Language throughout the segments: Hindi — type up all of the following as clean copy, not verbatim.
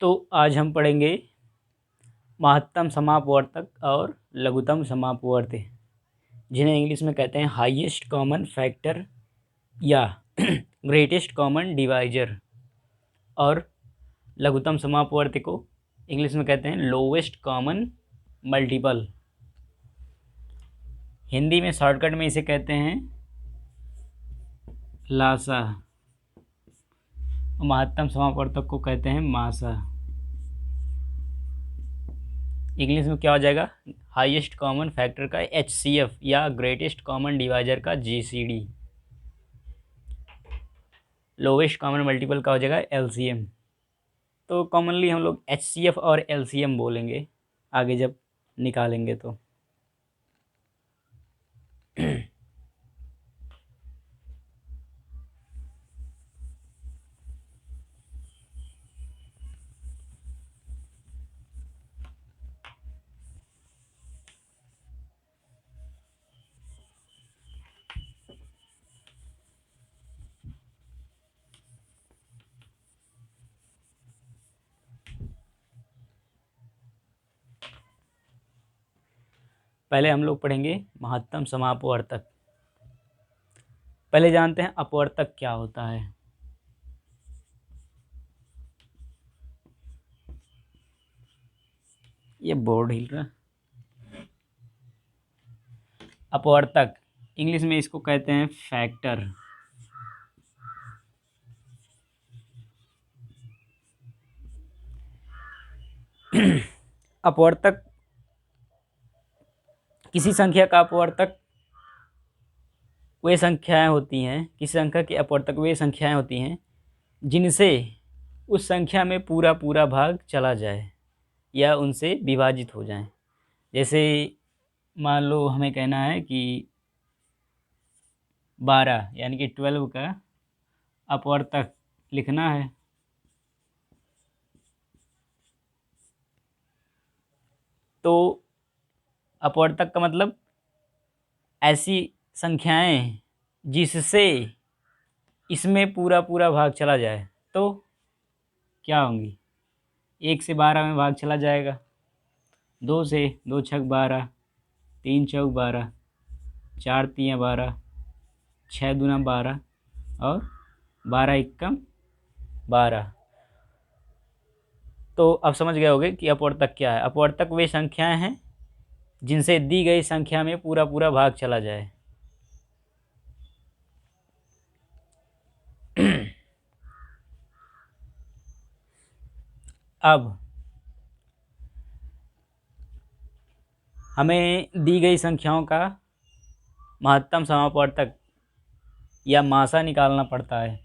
तो आज हम पढ़ेंगे महत्तम समापवर्तक और लघुत्तम समापवर्ती, जिन्हें इंग्लिश में कहते हैं हाईएस्ट कॉमन फैक्टर या ग्रेटेस्ट कॉमन डिवाइजर, और लघुत्तम समापवर्ती को इंग्लिश में कहते हैं लोवेस्ट कॉमन मल्टीपल। हिंदी में शॉर्टकट में इसे कहते हैं लासा। महत्तम समापवर्तक को कहते हैं मासा। इंग्लिश में क्या हो जाएगा? हाईएस्ट कॉमन फैक्टर का HCF या ग्रेटेस्ट कॉमन डिवाइजर का GCD। लोवेस्ट कॉमन मल्टीपल का हो जाएगा LCM। तो कॉमनली हम लोग HCF और LCM बोलेंगे आगे जब निकालेंगे तो। पहले हम लोग पढ़ेंगे महत्तम समापवर्तक। पहले जानते हैं अपवर्तक क्या होता है। ये बोर्ड हिल रहा। अपवर्तक इंग्लिश में इसको कहते हैं फैक्टर। अपवर्तक किसी संख्या का अपवर्तक वे संख्याएं होती हैं, किसी संख्या के अपवर्तक वे संख्याएं होती हैं जिनसे उस संख्या में पूरा पूरा भाग चला जाए या उनसे विभाजित हो जाए। जैसे मान लो हमें कहना है कि 12 यानी कि 12 का अपवर्तक लिखना है, तो अपवर्तक का मतलब ऐसी संख्याएं जिससे इसमें पूरा पूरा भाग चला जाए। तो क्या होंगी? 1 से 12 में भाग चला जाएगा, 2 से 2 छक 12, 3 चौक 12, 4 तियाँ 12, 6 दूना 12 और 12 इक्कम 12। तो अब समझ गए होगे कि अपवर्तक क्या है। अपवर्तक वे संख्याएं हैं जिनसे दी गई संख्या में पूरा पूरा भाग चला जाए। अब हमें दी गई संख्याओं का महत्तम समापवर्तक या मासा निकालना पड़ता है।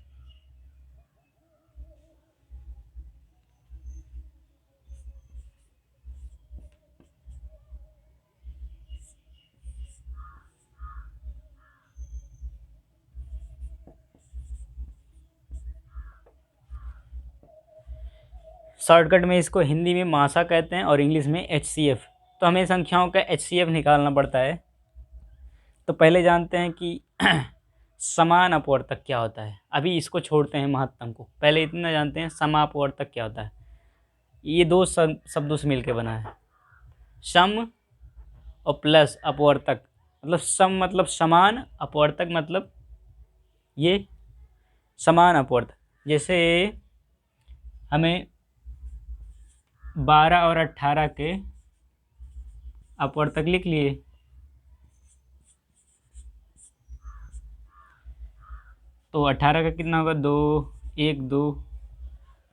शॉर्टकट में इसको हिंदी में मासा कहते हैं और इंग्लिश में HCF। तो हमें संख्याओं का HCF निकालना पड़ता है। तो पहले जानते हैं कि समान अपवर्तक क्या होता है। अभी इसको छोड़ते हैं महत्तम को, पहले इतना जानते हैं समापवर्तक क्या होता है। ये दो शब्दों से मिलकर बना है, सम और प्लस अपवर्तक। मतलब सम मतलब समान, अपवर्तक मतलब ये समान अपवर्तक। जैसे हमें 12 और 18 के अपवर्तक लिख लिए, तो 18 का कितना होगा? 2 1 2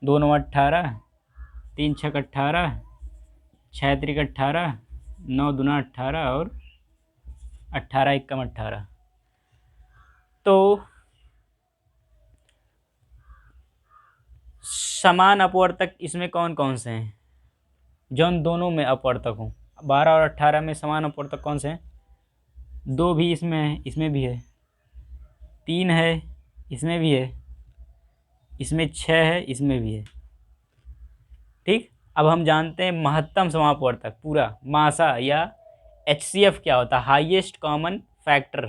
2 9 18, 3 छक 18, 6 त्रिक 18, 9 दूना 18 और 18 इक्कम 18। तो समान अपवर्तक इसमें कौन कौन से हैं? जौन दोनों में अपवर्तक हों। 12 और 18 में समान अपवर्तक कौन से हैं? 2 भी इसमें है, इसमें भी है, 3 है, इसमें भी है, इसमें 6 है, इसमें भी है। ठीक। अब हम जानते हैं महत्तम समापवर्तक पूरा मासा या HCF क्या होता है, हाईएस्ट कॉमन फैक्टर।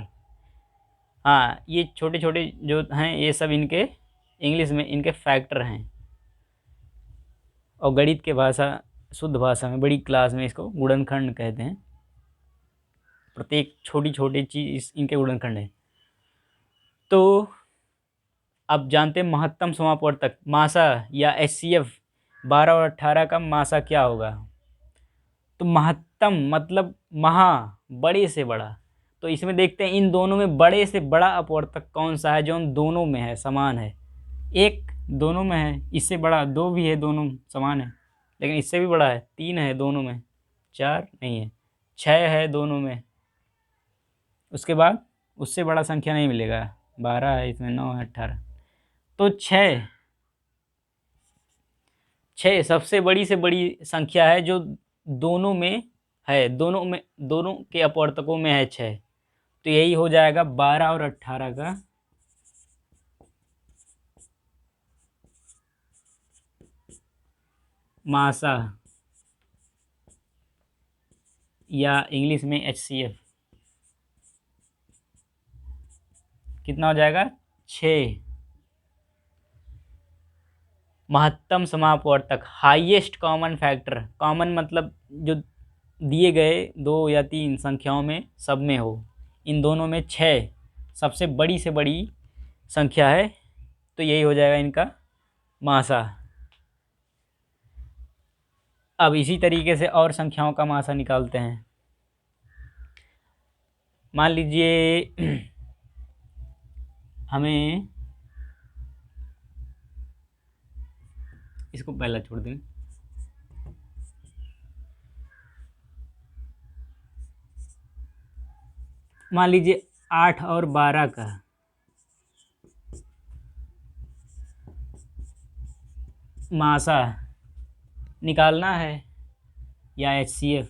हाँ, ये छोटे छोटे जो हैं ये सब इनके इंग्लिश में इनके फैक्टर हैं। और गणित के भाषा शुद्ध भाषा में बड़ी क्लास में इसको गुणनखंड कहते हैं। प्रत्येक छोटी छोटी चीज़ इनके गुणनखंड है। तो अब जानते हैं महत्तम समापवर्तक मासा या HCF 12 और 18 का मासा क्या होगा। तो महत्तम मतलब महा, बड़े से बड़ा। तो इसमें देखते हैं इन दोनों में बड़े से बड़ा अपवर्तक कौन सा है जो उन दोनों में है, समान है। एक दोनों में है, इससे बड़ा दो भी है, दोनों समान है, लेकिन इससे भी बड़ा है, 3 है दोनों में, 4 नहीं है, 6 है दोनों में। उसके बाद उससे बड़ा संख्या नहीं मिलेगा, 12 है इसमें, 9 है, 18। तो 6 सबसे बड़ी से बड़ी संख्या है जो दोनों में है, दोनों के अपवर्तकों में है 6। तो यही हो जाएगा 12 और 18 का मासा या इंग्लिश में HCF। कितना हो जाएगा? 6। महत्तम समापवर्तक हाईएस्ट कॉमन फैक्टर, कॉमन मतलब जो दिए गए 2 या 3 संख्याओं में सब में हो, इन दोनों में 6 सबसे बड़ी से बड़ी संख्या है। तो यही हो जाएगा इनका मासा। अब इसी तरीके से और संख्याओं का मासा निकालते हैं। मान लीजिए हमें इसको पहला छोड़ दें। मान लीजिए 8 और 12 का मासा निकालना है या HCF।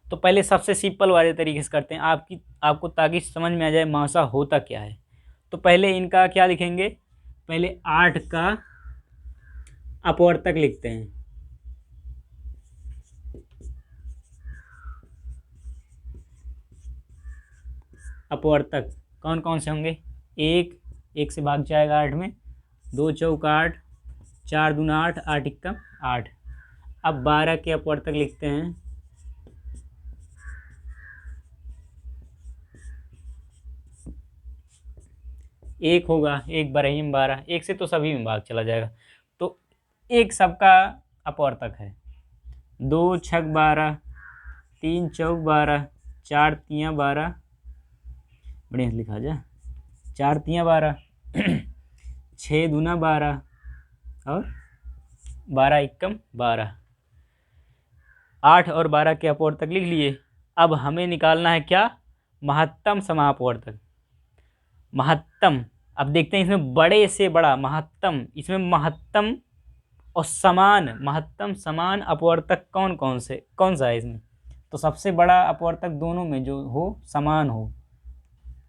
तो पहले सबसे सिंपल वाले तरीके से करते हैं, आपको ताकि समझ में आ जाए मासा होता क्या है। तो पहले इनका क्या लिखेंगे, पहले 8 का अपवर्तक लिखते हैं। अपवर्तक कौन कौन से होंगे? एक से भाग जाएगा 8 में, 2 चौक 8, 4 दूना 8, 8 इक्का 8। अब 12 के अपवर्तक लिखते हैं। एक होगा, एक बरही में 12, एक से तो सभी में भाग चला जाएगा, तो एक सबका अपवर्तक है। 2 छक 12, 3 चौक 12, 4 तियाँ 12, बढ़िया से लिखा जा, 4 तियाँ 12, 6 दूना 12 और 12 इक्कम 12। 8 और 12 के अपवर्तक लिख लिए। अब हमें निकालना है क्या? महत्तम समापवर्तक। महत्तम, अब देखते हैं इसमें बड़े से बड़ा महत्तम, इसमें महत्तम और महत्तम समान अपवर्तक कौन सा है इसमें? तो सबसे बड़ा अपवर्तक दोनों में जो हो, समान हो,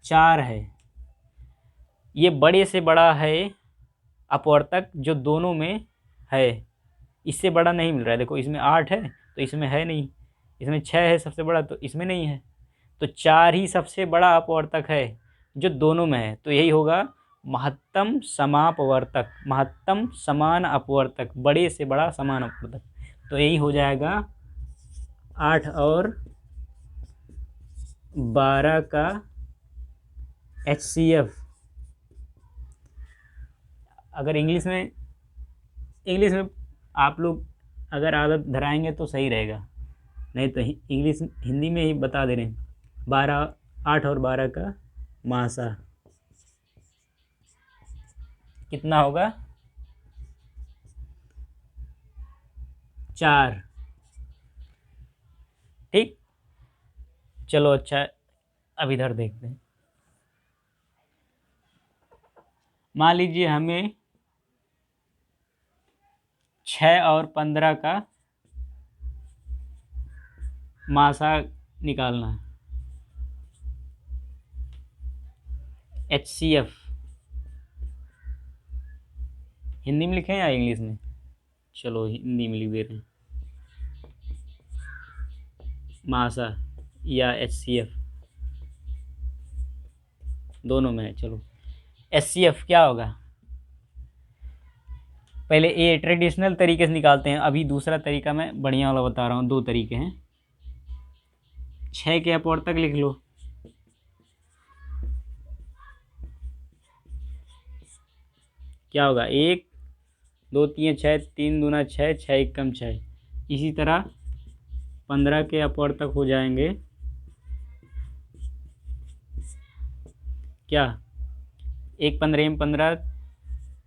4 है। ये बड़े से बड़ा है अपवर्तक जो दोनों में है, इससे बड़ा नहीं मिल रहा है। देखो इसमें 8 है तो इसमें है नहीं, इसमें 6 है सबसे बड़ा तो इसमें नहीं है, तो 4 ही सबसे बड़ा अपवर्तक है जो दोनों में है। तो यही होगा महत्तम समापवर्तक, महत्तम समान अपवर्तक, बड़े से बड़ा समान अपवर्तक। तो यही हो जाएगा 8 और 12 का HCF। अगर इंग्लिश में आप लोग अगर आदत धराएंगे तो सही रहेगा, नहीं तो हिंदी में ही बता दे रहे हैं। 8 और 12 का मासा कितना होगा? 4। ठीक, चलो अच्छा, अब इधर देखते हैं। मान लीजिए हमें 6 और 15 का मासा निकालना है, HCF। हिंदी में लिखें या इंग्लिश में? चलो हिंदी में लिख दे रहे हैं, मासा या HCF। दोनों में है। चलो HCF क्या होगा, पहले ये ट्रेडिशनल तरीके से निकालते हैं, अभी दूसरा तरीका मैं बढ़िया वाला बता रहा हूँ। दो तरीके हैं, 6 के अपवर्तक लिख लो, क्या होगा 1 2 3 6, 3 दूना 6, 6 एकम 6। इसी तरह 15 के अपवर्तक हो जाएंगे क्या, 1 15 15,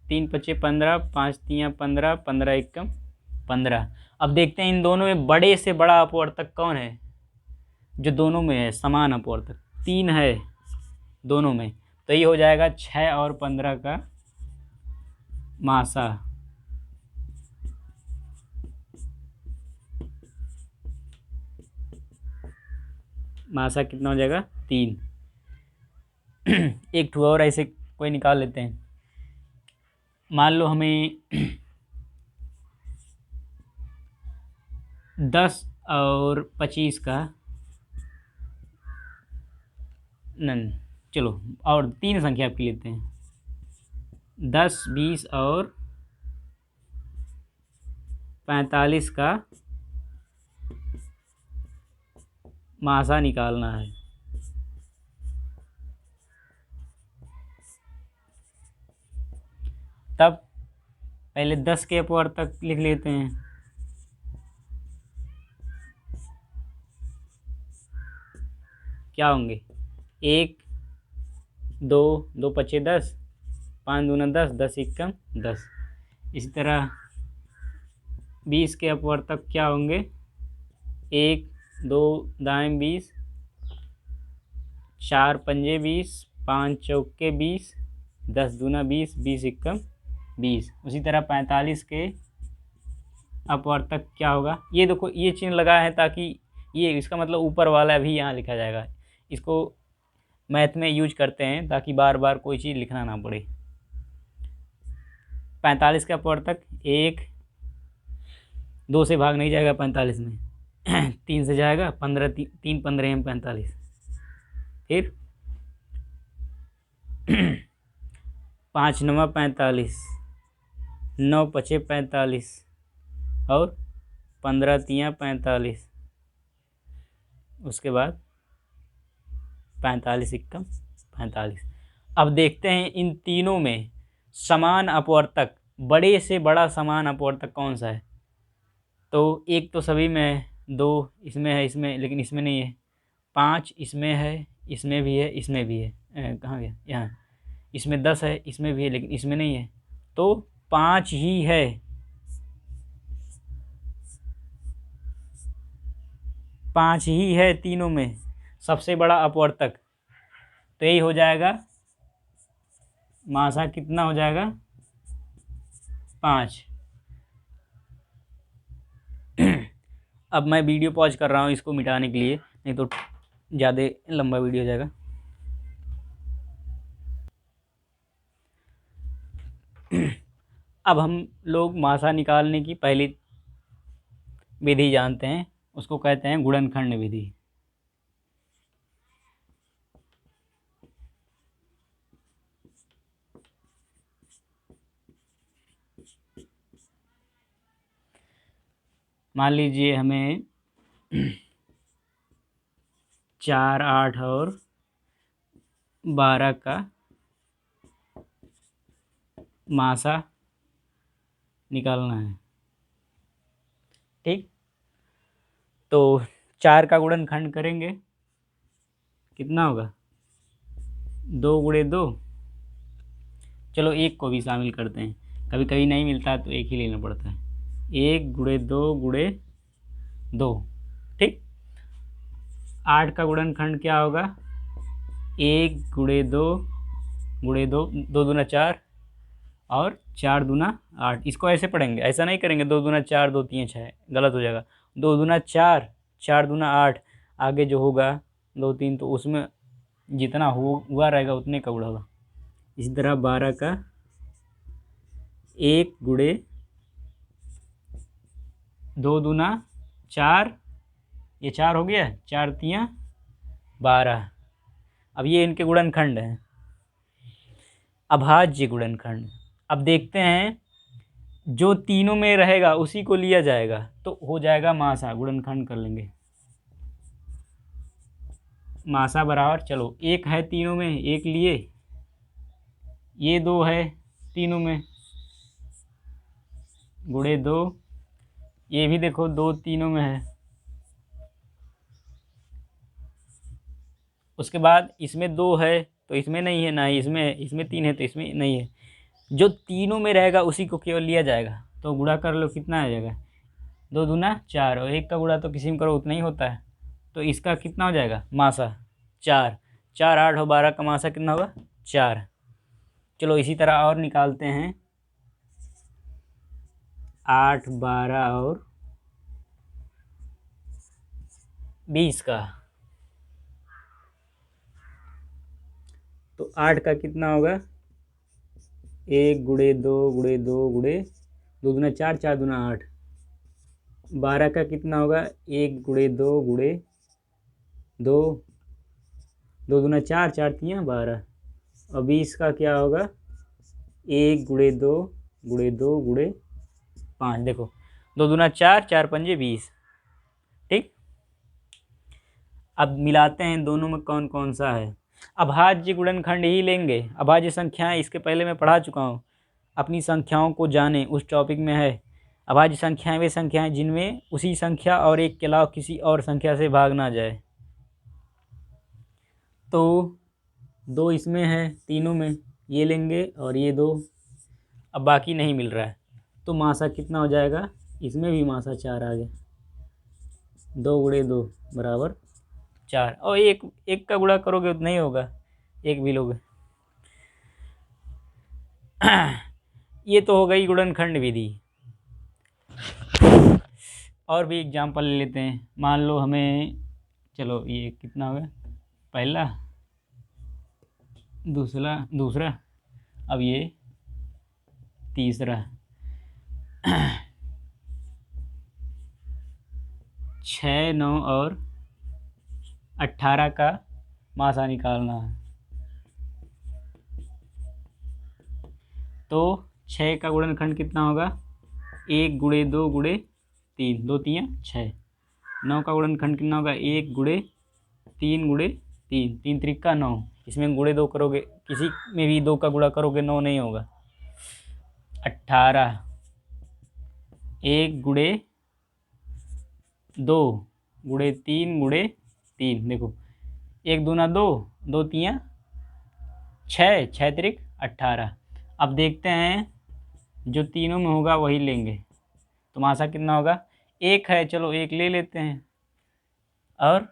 3 5 15, 5 3 15, 15 एकम 15। अब देखते हैं इन दोनों में बड़े से बड़ा अपवर्तक कौन है, जो दोनों में है समान अपवर्तक 3 है दोनों में, तो ये हो जाएगा 6 और 15 का मासा। मासा कितना हो जाएगा 3। एक ठो और ऐसे कोई निकाल लेते हैं, मान लो हमें 10 और 25 का नहीं, चलो और 3 संख्या आपकी लेते हैं, 10 20 और 45 का मासा निकालना है। तब पहले 10 के अपवर्तक लिख लेते हैं, क्या होंगे 1 2 2 5 10, 5 दूना 10, 10 एकम 10। इसी तरह 20 के अपवर्तक क्या होंगे, 1 2 दाएं 20, 4 पंजे 20, 5 चौके 20, 10 दूना 20, 20 एकम 20। उसी तरह 45 के अपवर्तक क्या होगा, ये देखो ये चिन्ह लगा है ताकि ये इसका मतलब ऊपर वाला भी यहाँ लिखा जाएगा। इसको मैथ में यूज करते हैं ताकि बार बार कोई चीज़ लिखना ना पड़े। 45 का अपवर्तक 1 2 से भाग नहीं जाएगा 45 में 3 से जाएगा, 15 3 15 में 45, फिर 5 9 45, 9 5 45 और 15 3 45, उसके बाद 45 एकम 45। अब देखते हैं इन तीनों में समान अपवर्तक, बड़े से बड़ा समान अपवर्तक कौन सा है। तो एक तो सभी में है, 2 इसमें है, इसमें लेकिन इसमें नहीं है, 5 इसमें है, इसमें भी है, इसमें भी है, कहाँ गया यहाँ, इसमें 10 है, इसमें भी है लेकिन इसमें नहीं है, तो 5 ही है। 5 ही है तीनों में सबसे बड़ा अपवर्तक, तो यही हो जाएगा मासा कितना हो जाएगा 5। अब मैं वीडियो पॉज कर रहा हूँ इसको मिटाने के लिए, नहीं तो ज़्यादा लंबा वीडियो हो जाएगा। अब हम लोग मासा निकालने की पहली विधि जानते हैं, उसको कहते हैं गुणनखंड विधि। मान लीजिए हमें 4 8 और 12 का मासा निकालना है, ठीक। तो 4 का गुणनखंड करेंगे, कितना होगा 2 गुणे 2, चलो 1 को भी शामिल करते हैं, कभी कभी नहीं मिलता तो 1 ही लेना पड़ता है, 1 गुणे 2 गुणे 2, ठीक। 8 का गुणनखंड क्या होगा, 1 गुणे 2 गुणे 2, 2 दूना 4 और 4 दूना 8। इसको ऐसे पढ़ेंगे, ऐसा नहीं करेंगे 2 दूना 4 2 3 6, गलत हो जाएगा। 2 दूना 4, 4 दूना 8, आगे जो होगा 2 3, तो उसमें जितना हुआ रहेगा उतने का गुणा होगा। इसी तरह 12 का 1 गुणे 2 दूना 4, ये 4 हो गया, 4 3 12। अब ये इनके गुणनखंड हैं, अभाज्य गुणनखंड। अब देखते हैं, जो तीनों में रहेगा उसी को लिया जाएगा, तो हो जाएगा मासा। गुणनखंड कर लेंगे, मासा बराबर, चलो एक है तीनों में, एक लिए, ये दो है तीनों में, गुणे दो, ये भी देखो दो तीनों में है। उसके बाद इसमें दो है तो इसमें नहीं है, ना ही इसमें, इसमें तीन है तो इसमें नहीं है। जो तीनों में रहेगा उसी को केवल लिया जाएगा। तो गुणा कर लो, कितना आ जाएगा, दो दूना चार, और एक का गुणा तो किसी में करो उतना ही होता है, तो इसका कितना हो जाएगा मासा, चार। चार आठ और 12 का मासा कितना होगा, चार। चलो इसी तरह और निकालते हैं, 8 12 और 20 का। तो 8 का कितना होगा, एक गुणे दो गुणे दो गुणे दो दूना चार, चार दूना आठ। 12 का कितना होगा, एक गुणे दो गुणे दो, दो दूना चार, चार तियाँ 12। और 20 का क्या होगा, एक गुणे दो गुणे 5। देखो दो दूना चार, चार पंजे 20। ठीक, अब मिलाते हैं दोनों में कौन कौन सा है। अभाज्य गुणनखंड ही लेंगे। अभाज्य संख्याएं इसके पहले मैं पढ़ा चुका हूँ, अपनी संख्याओं को जाने उस टॉपिक में है। अभाज्य संख्याएं वे संख्याएं जिनमें उसी संख्या और एक के अलावा किसी और संख्या से भाग ना जाए। तो दो इसमें है तीनों में, ये लेंगे और ये दो, अब बाकी नहीं मिल रहा है, तो मासा कितना हो जाएगा, इसमें भी मासा चार आ गया। दो गुणे दो बराबर चार, और एक का गुणा करोगे उतना ही होगा, एक भी लोगे। ये तो हो गई गुणनखंड विधि। और भी एग्जाम्पल ले लेते हैं। मान लो हमें, चलो ये कितना होगा, पहला दूसरा, अब ये तीसरा। 6 9 और 18 का मासा निकालना है। तो 6 का गुणनखंड कितना होगा, एक गुणे दो गुणे तीन, दो तियाँ 6। 9 का गुणनखंड कितना होगा, एक गुणे तीन, तीन त्रिका 9। इसमें गुणे दो करोगे, किसी में भी दो का गुणा करोगे 9 नहीं होगा। 18, एक गुणे दो गुणे तीन, देखो एक दूना दो, दो तियाँ 6, 6 त्रिक 18। अब देखते हैं, जो तीनों में होगा वही लेंगे, तो मासा कितना होगा, एक है, चलो एक ले लेते हैं। और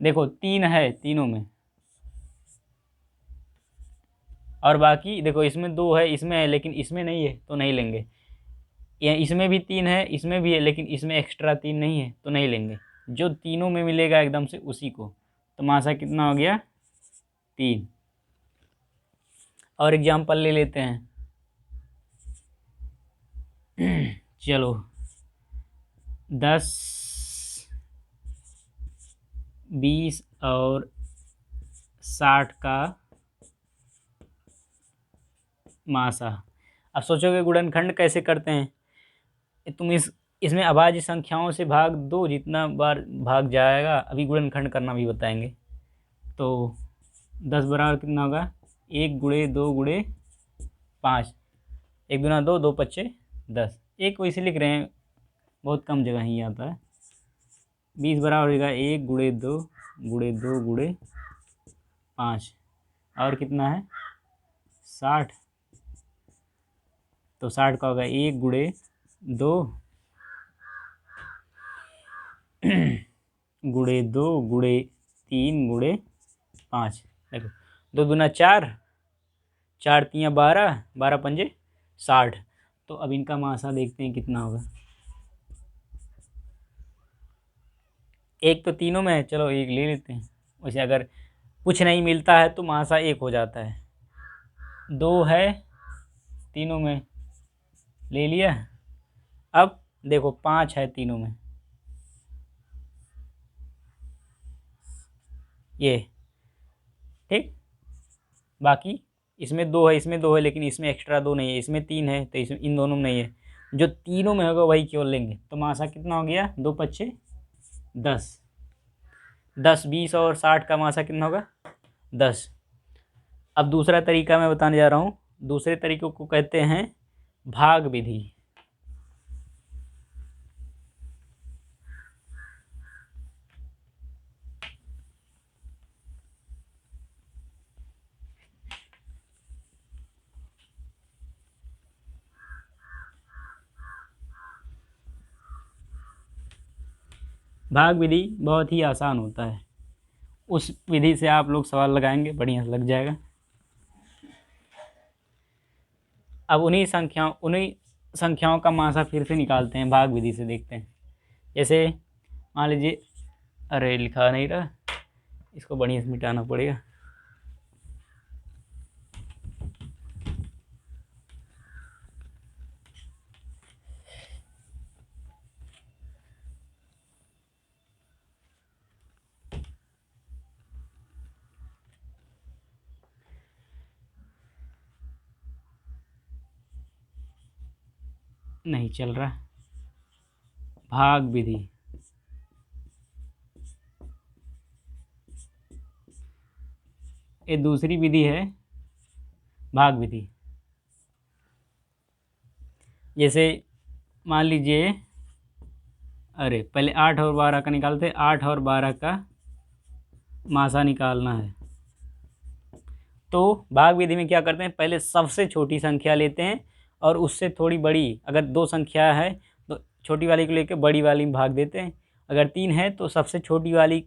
देखो तीन है तीनों में, और बाकी देखो इसमें दो है, इसमें है लेकिन इसमें नहीं है तो नहीं लेंगे। या इसमें भी तीन है, इसमें भी है लेकिन इसमें एक्स्ट्रा तीन नहीं है तो नहीं लेंगे। जो तीनों में मिलेगा एकदम से उसी को। तो मासा कितना हो गया, तीन। और एग्जाम्पल ले लेते हैं। चलो 10 20 और 60 का मासा। अब सोचोगे गुणनखंड कैसे करते हैं, तुम इसमें अभाज्य संख्याओं से भाग दो, जितना बार भाग जाएगा। अभी गुणनखंड करना भी बताएंगे। तो 10 बराबर कितना होगा, एक गुणे दो गुणे 5, एक दूना दो, दो पच्चे 10। एक वैसे लिख रहे हैं, बहुत कम जगह ही आता है। 20 बराबर होगा एक गुणे दो गुणे 5, और कितना है 60। तो 60 का होगा एक गुणे दो गुणे दो गुणे तीन गुणे 5। देखो दो दूना चार, चार तियाँ 12, 12 पंजे 60। तो अब इनका मासा देखते हैं कितना होगा। एक तो तीनों में है, चलो एक ले लेते हैं। वैसे अगर कुछ नहीं मिलता है तो मासा एक हो जाता है। दो है तीनों में, ले लिया। अब देखो 5 है तीनों में, ये ठीक। बाकी इसमें 2 है, इसमें 2 है, लेकिन इसमें एक्स्ट्रा 2 नहीं है, इसमें 3 है, तो इसमें इन दोनों में नहीं है। जो तीनों में होगा वही केवल लेंगे। तो मासा कितना हो गया, 2 पच्चे 10, 10 20 और 60 का मासा कितना होगा 10। अब दूसरा तरीका मैं बताने जा रहा हूँ। दूसरे तरीकों को कहते हैं भाग विधि। भाग विधि बहुत ही आसान होता है। उस विधि से आप लोग सवाल लगाएंगे, बढ़िया से लग जाएगा। अब उन्हीं संख्याओं का मासा फिर से निकालते हैं, भाग विधि से देखते हैं। जैसे मान लीजिए, अरे लिखा नहीं रहा, इसको बढ़िया से मिटाना पड़ेगा। नहीं चल रहा, भाग विधि। ये दूसरी विधि है भाग विधि। जैसे मान लीजिए, अरे पहले 8 और 12 का निकालते। 8 और 12 का मासा निकालना है। तो भाग विधि में क्या करते हैं, पहले सबसे छोटी संख्या लेते हैं और उससे थोड़ी बड़ी, अगर 2 संख्या है तो छोटी वाली को लेकर बड़ी वाली में भाग देते हैं। अगर 3 है तो सबसे छोटी वाली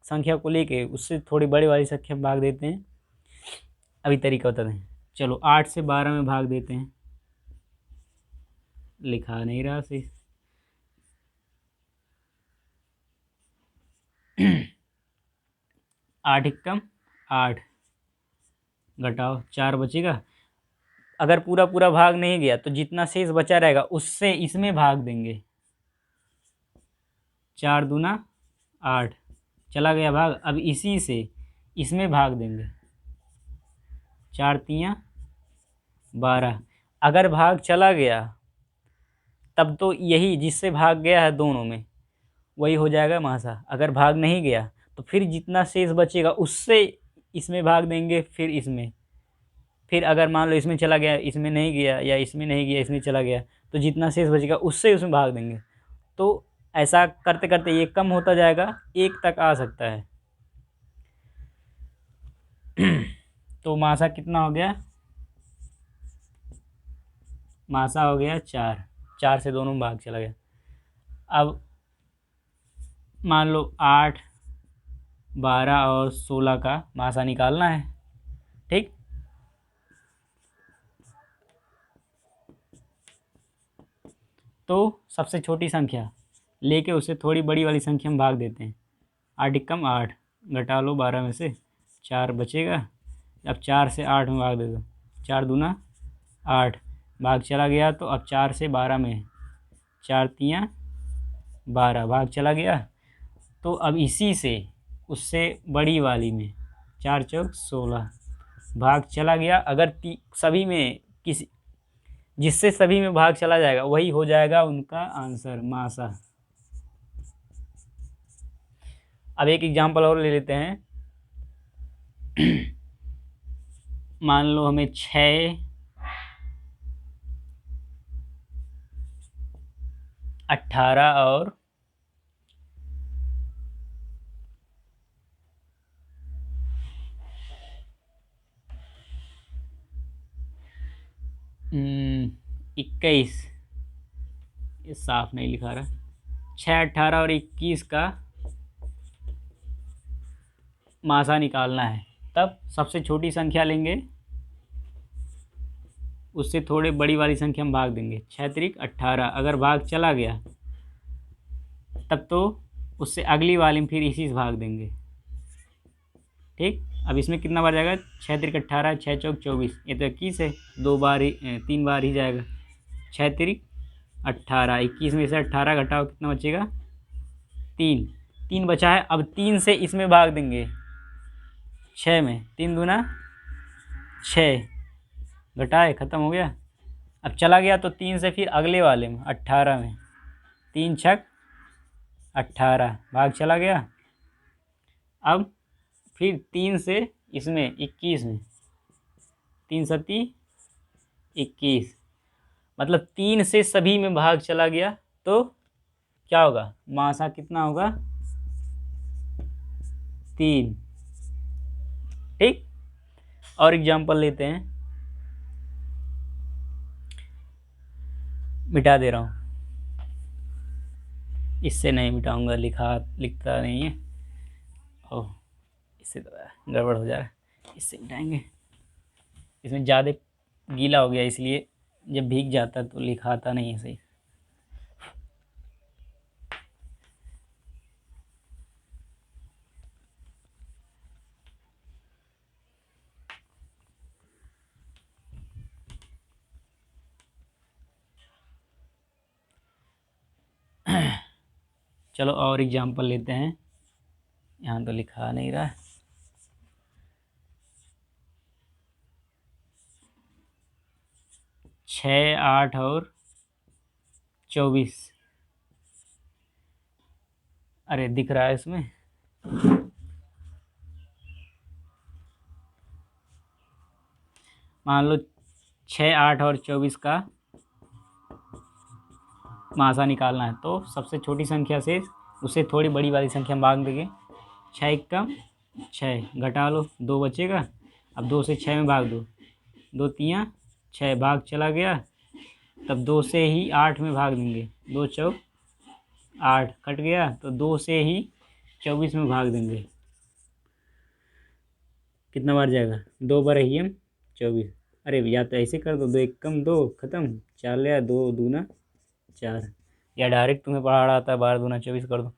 संख्या को लेके उससे थोड़ी बड़ी वाली संख्या में भाग देते हैं। अभी तरीका बताते हैं। चलो 8 से 12 में भाग देते हैं। लिखा नहीं रहा से 8 एकम 8, घटाओ 4 बचेगा। अगर पूरा पूरा भाग नहीं गया तो जितना शेष बचा रहेगा उससे इसमें भाग देंगे। 4 दूना 8, चला गया भाग। अब इसी से इसमें भाग देंगे। 4 तियाँ 12। अगर भाग चला गया तब तो यही जिससे भाग गया है दोनों में वही हो जाएगा मासा। अगर भाग नहीं गया तो फिर जितना शेष बचेगा उससे इसमें भाग देंगे, फिर इसमें। फिर अगर मान लो इसमें चला गया, इसमें नहीं गया, या इसमें नहीं गया इसमें चला गया, तो जितना शेष बचेगा उससे उसमें भाग देंगे। तो ऐसा करते करते ये कम होता जाएगा, 1 तक आ सकता है। तो मासा कितना हो गया, मासा हो गया 4। 4 से दोनों में भाग चला गया। अब मान लो 8, 12 और 16 का मासा निकालना है। ठीक, तो सबसे छोटी संख्या लेके उससे थोड़ी बड़ी वाली संख्या में भाग देते हैं। 8 एकम 8, घटा लो 12 में से 4 बचेगा। अब 4 से 8 में भाग दे दो। 4 दूना 8, भाग चला गया। तो अब 4 से 12 में 4 तियाँ 12, भाग चला गया। तो अब इसी से उससे बड़ी वाली में 4 चौक 16, भाग चला गया। अगर सभी में किसी जिससे सभी में भाग चला जाएगा वही हो जाएगा उनका आंसर, मासा। अब एक एग्जांपल और ले लेते हैं। मान लो हमें 6, 18 और 21, ये साफ नहीं लिखा रहा। 6, 18 और 21 का मासा निकालना है। तब सबसे छोटी संख्या लेंगे, उससे थोड़े बड़ी वाली संख्या में भाग देंगे। 6 त्रिक 18, अगर भाग चला गया तब तो उससे अगली वाली में फिर इसी से भाग देंगे। ठीक, अब इसमें कितना बार जाएगा, 6 त्रिक 18, 6 चौक 24, ये तो 21 है, 3 बार ही जाएगा। 6 त्रिक 18, 21 में से 18 घटाओ, कितना बचेगा 3 बचा है। अब 3 से इसमें भाग देंगे 6 में, 3 दूना 6 घटाए, ख़त्म हो गया। अब चला गया तो 3 से फिर अगले वाले में 18 में, 3 छक 18 भाग चला गया। अब फिर 3 से इसमें 21 में, 3 सत्ती 21, मतलब 3 से सभी में भाग चला गया तो क्या होगा, मासा कितना होगा 3। ठीक, और एग्जाम्पल लेते हैं, मिटा दे रहा हूँ, इससे नहीं मिटाऊंगा, लिखता नहीं है, ओह इससे तो गड़बड़ हो जा रहा है, इससे मिटाएंगे। इसमें ज़्यादा गीला हो गया इसलिए जब भीग जाता है तो लिखाता नहीं है सही। चलो और एग्जाम्पल लेते हैं, यहाँ तो लिखा नहीं रहा। 6, 8 और 24, अरे दिख रहा है इसमें, मान लो 6, 8 और 24 का मासा निकालना है, तो सबसे छोटी संख्या से उसे थोड़ी बड़ी वाली संख्या में भाग देंगे। 6 एकम 6 घटा लो, 2 बचेगा। अब 2 से 6 में भाग दो, 2 तियाँ 6 भाग चला गया। तब 2 से ही 8 में भाग देंगे, 2 चौक 8 कट गया, तो 2 से ही 24 में भाग देंगे। कितना बार जाएगा, 2 बार ही हम 24, अरे या तो ऐसे कर दो, 2 एकम 2 ख़त्म, 4 लिया, 2 दूना 4, या डायरेक्ट तुम्हें पढ़ा आता है 12 दूना 24 कर दो।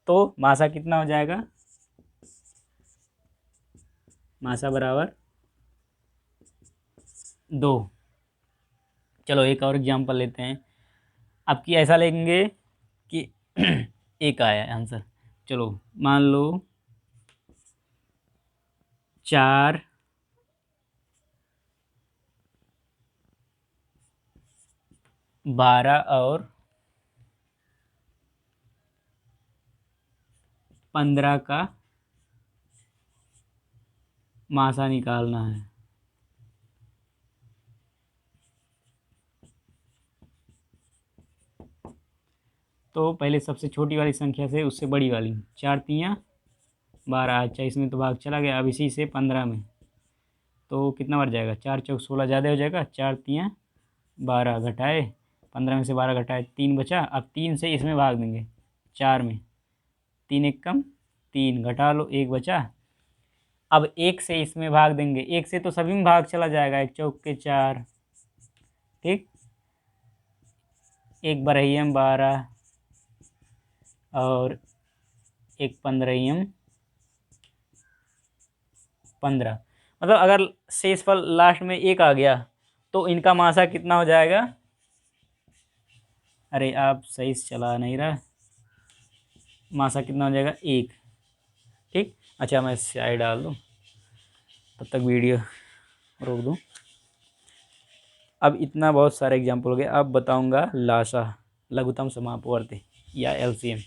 तो मासा कितना हो जाएगा, मासा बराबर 2। चलो एक और एग्जांपल लेते हैं, अब की ऐसा लेंगे कि एक आया आंसर। चलो मान लो 4, 12 और 15 का मासा निकालना है। तो पहले सबसे छोटी वाली संख्या से उससे बड़ी वाली, 4 तियाँ 12, अच्छा इसमें तो भाग चला गया। अब इसी से 15 में तो कितना बार जाएगा, 4 चौक 16 ज़्यादा हो जाएगा, 4 तियाँ 12 घटाए, 15 में से 12 घटाए 3 बचा। अब 3 से इसमें भाग देंगे 4 में, 3 एकम 3 घटा लो 1 बचा। अब 1 से इसमें भाग देंगे, 1 से तो सभी में भाग चला जाएगा, 1 चौक के 4, ठीक, 1 बरहियम 12 और 1 पंद्रहियम 15, मतलब अगर शेषफल लास्ट में 1 आ गया तो इनका मासा कितना हो जाएगा, अरे आप सही से चला नहीं रहा, मासा कितना हो जाएगा 1। ठीक, अच्छा मैं स्याही डाल दूँ, तब तक वीडियो रोक दूँ। अब इतना बहुत सारे एग्जाम्पल हो गए, अब बताऊंगा लासा, लघुत्तम समापवर्ती या एलसीएम।